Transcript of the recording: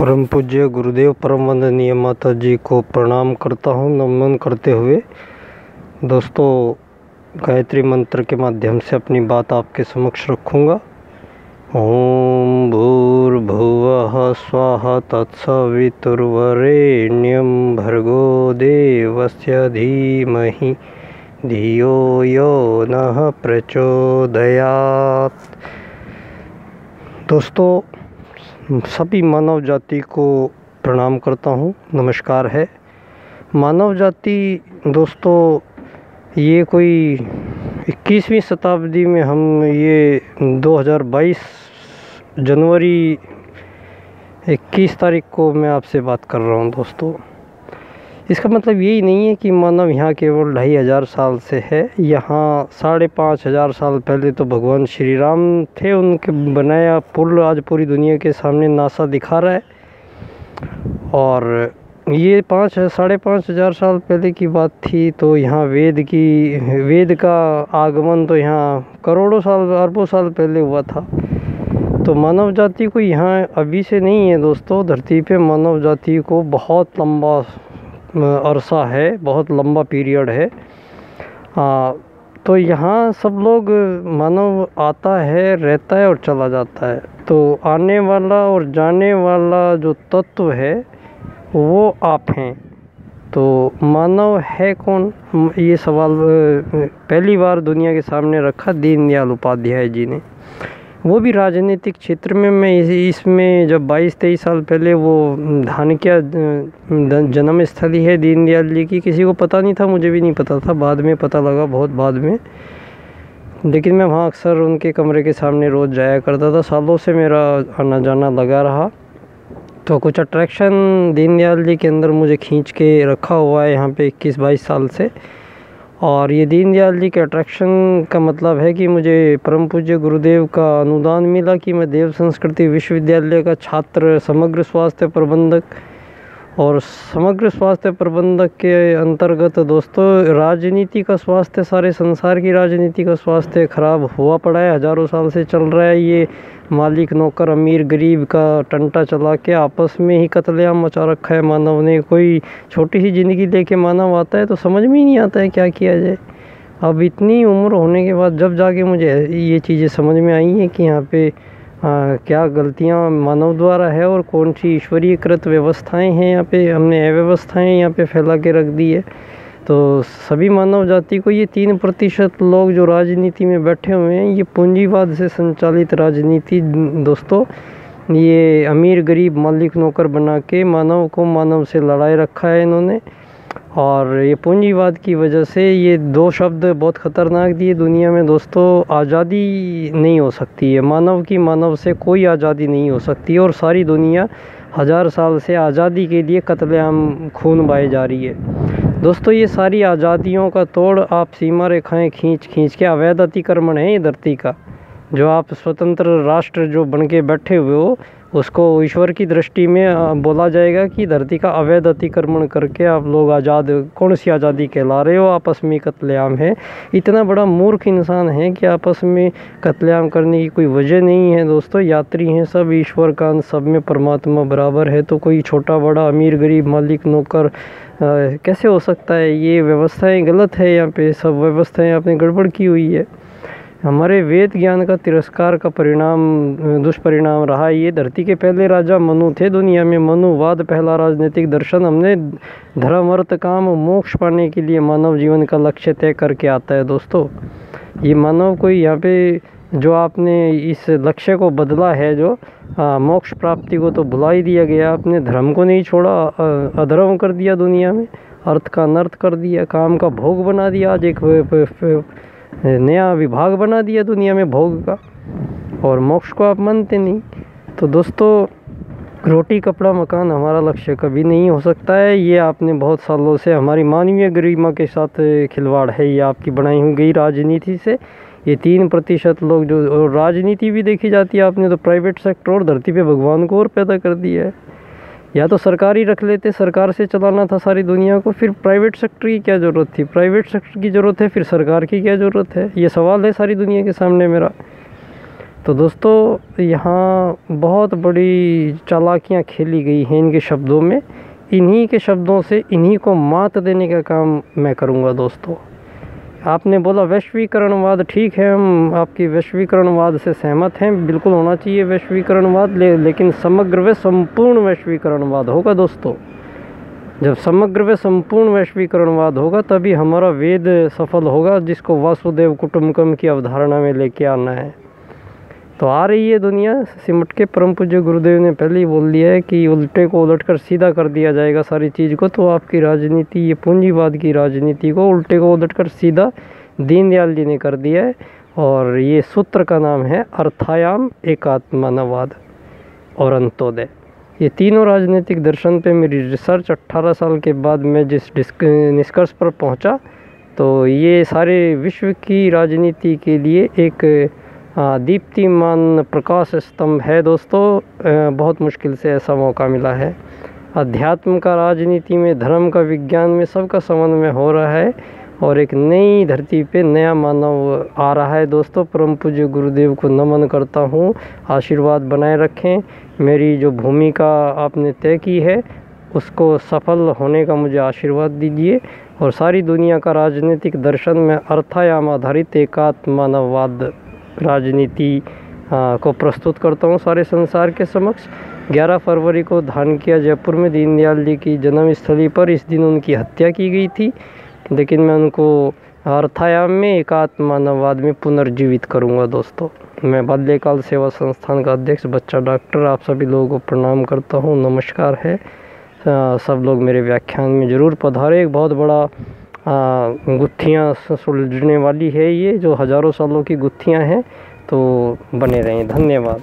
परम पूज्य गुरुदेव परम वंदनीय माता जी को प्रणाम करता हूँ नमन करते हुए। दोस्तों, गायत्री मंत्र के माध्यम से अपनी बात आपके समक्ष रखूँगा। ओम भूर्भुवः स्वाहा तत्सवितुर्वरेण्यं भर्गो देवस्य धीमहि धियो यो नः प्रचोदयात्। दोस्तों, सभी मानव जाति को प्रणाम करता हूँ, नमस्कार है। मानव जाति दोस्तों, ये कोई 21वीं शताब्दी में हम ये 2022 जनवरी 21 तारीख को मैं आपसे बात कर रहा हूँ। दोस्तों, इसका मतलब यही नहीं है कि मानव यहाँ केवल 2500 साल से है। यहाँ 5500 साल पहले तो भगवान श्री राम थे, उनके बनाया पुल आज पूरी दुनिया के सामने नासा दिखा रहा है। और ये 5,500 साल पहले की बात थी, तो यहाँ वेद का आगमन तो यहाँ करोड़ों साल अरबों साल पहले हुआ था। तो मानव जाति को यहाँ अभी से नहीं है दोस्तों, धरती पे मानव जाति को बहुत लंबा अरसा है, बहुत लंबा पीरियड है। तो यहाँ सब लोग मानव आता है, रहता है और चला जाता है। तो आने वाला और जाने वाला जो तत्व है वो आप हैं। तो मानव है कौन, ये सवाल पहली बार दुनिया के सामने रखा दीनदयाल उपाध्याय जी ने, वो भी राजनीतिक क्षेत्र में। मैं इसमें जब 22-23 साल पहले वो धानक्या जन्म स्थली है दीनदयाल जी की, किसी को पता नहीं था, मुझे भी नहीं पता था, बाद में पता लगा, बहुत बाद में। लेकिन मैं वहाँ अक्सर उनके कमरे के सामने रोज़ जाया करता था, सालों से मेरा आना जाना लगा रहा। तो कुछ अट्रैक्शन दीनदयाल जी के अंदर मुझे खींच के रखा हुआ है यहाँ पे 21-22 साल से। और ये दीनदयाल जी के अट्रैक्शन का मतलब है कि मुझे परम पूज्य गुरुदेव का अनुदान मिला कि मैं देव संस्कृति विश्वविद्यालय का छात्र समग्र स्वास्थ्य प्रबंधक, और समग्र स्वास्थ्य प्रबंधक के अंतर्गत दोस्तों राजनीति का स्वास्थ्य, सारे संसार की राजनीति का स्वास्थ्य खराब हुआ पड़ा है, हज़ारों साल से चल रहा है। ये मालिक नौकर अमीर गरीब का टंटा चला के आपस में ही कत्लेआम मचा रखा है मानव ने। कोई छोटी सी ज़िंदगी लेके मानव आता है तो समझ में ही नहीं आता है क्या किया जाए। अब इतनी उम्र होने के बाद जब जाके मुझे ये चीज़ें समझ में आई हैं कि यहाँ पे क्या गलतियाँ मानव द्वारा है और कौन सी ईश्वरीयकृत व्यवस्थाएं हैं, यहाँ पे हमने अव्यवस्थाएं यहाँ पे फैला के रख दी है। तो सभी मानव जाति को, ये 3% लोग जो राजनीति में बैठे हुए हैं, ये पूंजीवाद से संचालित राजनीति दोस्तों, ये अमीर गरीब मालिक नौकर बना के मानव को मानव से लड़ाई रखा है इन्होंने। और ये पूंजीवाद की वजह से ये 2 शब्द बहुत ख़तरनाक दिए दुनिया में दोस्तों, आज़ादी नहीं हो सकती है मानव की, मानव से कोई आज़ादी नहीं हो सकती। और सारी दुनिया 1000 साल से आज़ादी के लिए कत्लेआम खून बहाए जा रही है दोस्तों। ये सारी आज़ादियों का तोड़ आप सीमा रेखाएं खींच के, अवैध अतिक्रमण है ये धरती का। जो आप स्वतंत्र राष्ट्र जो बन के बैठे हुए हो, उसको ईश्वर की दृष्टि में बोला जाएगा कि धरती का अवैध अतिक्रमण करके आप लोग आज़ाद, कौन सी आज़ादी कहला रहे हो, आपस में कत्लेआम है। इतना बड़ा मूर्ख इंसान है कि आपस में कत्लेआम करने की कोई वजह नहीं है दोस्तों। यात्री हैं सब, ईश्वर का अंश सब में परमात्मा बराबर है। तो कोई छोटा बड़ा अमीर गरीब मालिक नौकर कैसे हो सकता है? ये व्यवस्थाएं गलत है, यहाँ पे सब व्यवस्थाएं आपने गड़बड़ की हुई है। हमारे वेद ज्ञान का तिरस्कार का परिणाम, दुष्परिणाम रहा। ये धरती के पहले राजा मनु थे दुनिया में, मनुवाद पहला राजनीतिक दर्शन। हमने धर्म अर्थ काम मोक्ष पाने के लिए मानव जीवन का लक्ष्य तय करके आता है दोस्तों। ये मानव कोई यहाँ पे जो आपने इस लक्ष्य को बदला है, जो मोक्ष प्राप्ति को तो भुला ही दिया गया। आपने धर्म को नहीं छोड़ा, अधर्म कर दिया दुनिया में, अर्थ का अनर्थ कर दिया, काम का भोग बना दिया। आज एक नया विभाग बना दिया दुनिया में भोग का, और मोक्ष को आप मानते नहीं। तो दोस्तों, रोटी कपड़ा मकान हमारा लक्ष्य कभी नहीं हो सकता है। ये आपने बहुत सालों से हमारी मानवीय गरिमा के साथ खिलवाड़ है, ये आपकी बनाई हुई गई राजनीति से। ये 3% लोग जो राजनीति भी देखी जाती है, आपने तो प्राइवेट सेक्टर और धरती पे भगवान को और पैदा कर दिया है। या तो सरकारी रख लेते, सरकार से चलाना था सारी दुनिया को, फिर प्राइवेट सेक्टर की क्या ज़रूरत थी? प्राइवेट सेक्टर की ज़रूरत है, फिर सरकार की क्या ज़रूरत है? ये सवाल है सारी दुनिया के सामने मेरा। तो दोस्तों यहाँ बहुत बड़ी चालाकियाँ खेली गई हैं इनके शब्दों में। इन्हीं के शब्दों से इन्हीं को मात देने का काम मैं करूँगा दोस्तों। आपने बोला वैश्वीकरणवाद, ठीक है, हम आपकी वैश्वीकरणवाद से सहमत हैं, बिल्कुल होना चाहिए वैश्वीकरणवाद, लेकिन समग्र व संपूर्ण वैश्वीकरणवाद होगा दोस्तों। जब समग्र व संपूर्ण वैश्वीकरणवाद होगा तभी हमारा वेद सफल होगा, जिसको वासुदेव कुटुंबकम की अवधारणा में लेके आना है। तो आ रही है दुनिया सिमट के। परम पूज्य गुरुदेव ने पहले ही बोल दिया है कि उल्टे को उलट कर सीधा कर दिया जाएगा सारी चीज़ को। तो आपकी राजनीति, ये पूंजीवाद की राजनीति को उल्टे को उलट कर सीधा दीनदयाल जी ने कर दिया है। और ये सूत्र का नाम है अर्थायाम, एकात्मनावाद और अंत्योदय। ये तीनों राजनीतिक दर्शन पे मेरी रिसर्च 18 साल के बाद मैं जिस निष्कर्ष पर पहुंचा, तो ये सारे विश्व की राजनीति के लिए एक दीप्तिमान प्रकाश स्तंभ है दोस्तों। बहुत मुश्किल से ऐसा मौका मिला है। अध्यात्म का राजनीति में, धर्म का विज्ञान में, सबका समन्वय हो रहा है और एक नई धरती पे नया मानव आ रहा है दोस्तों। परम पूज्य गुरुदेव को नमन करता हूँ, आशीर्वाद बनाए रखें। मेरी जो भूमिका आपने तय की है उसको सफल होने का मुझे आशीर्वाद दीजिए। और सारी दुनिया का राजनीतिक दर्शन में अर्थायाम आधारित एकात्मनावाद राजनीति को प्रस्तुत करता हूँ सारे संसार के समक्ष। 11 फरवरी को धान किया जयपुर में दीनदयाल जी की जन्मस्थली पर। इस दिन उनकी हत्या की गई थी, लेकिन मैं उनको अर्थायाम में, एकात्मनावाद में पुनर्जीवित करूँगा दोस्तों। मैं बाल्यकाल सेवा संस्थान का अध्यक्ष बच्चा डॉक्टर आप सभी लोगों को प्रणाम करता हूँ, नमस्कार है। सब लोग मेरे व्याख्यान में ज़रूर पधारे। एक बहुत बड़ा गुत्थियाँ सुलझने वाली है ये, जो हज़ारों सालों की गुत्थियाँ हैं। तो बने रहें, धन्यवाद।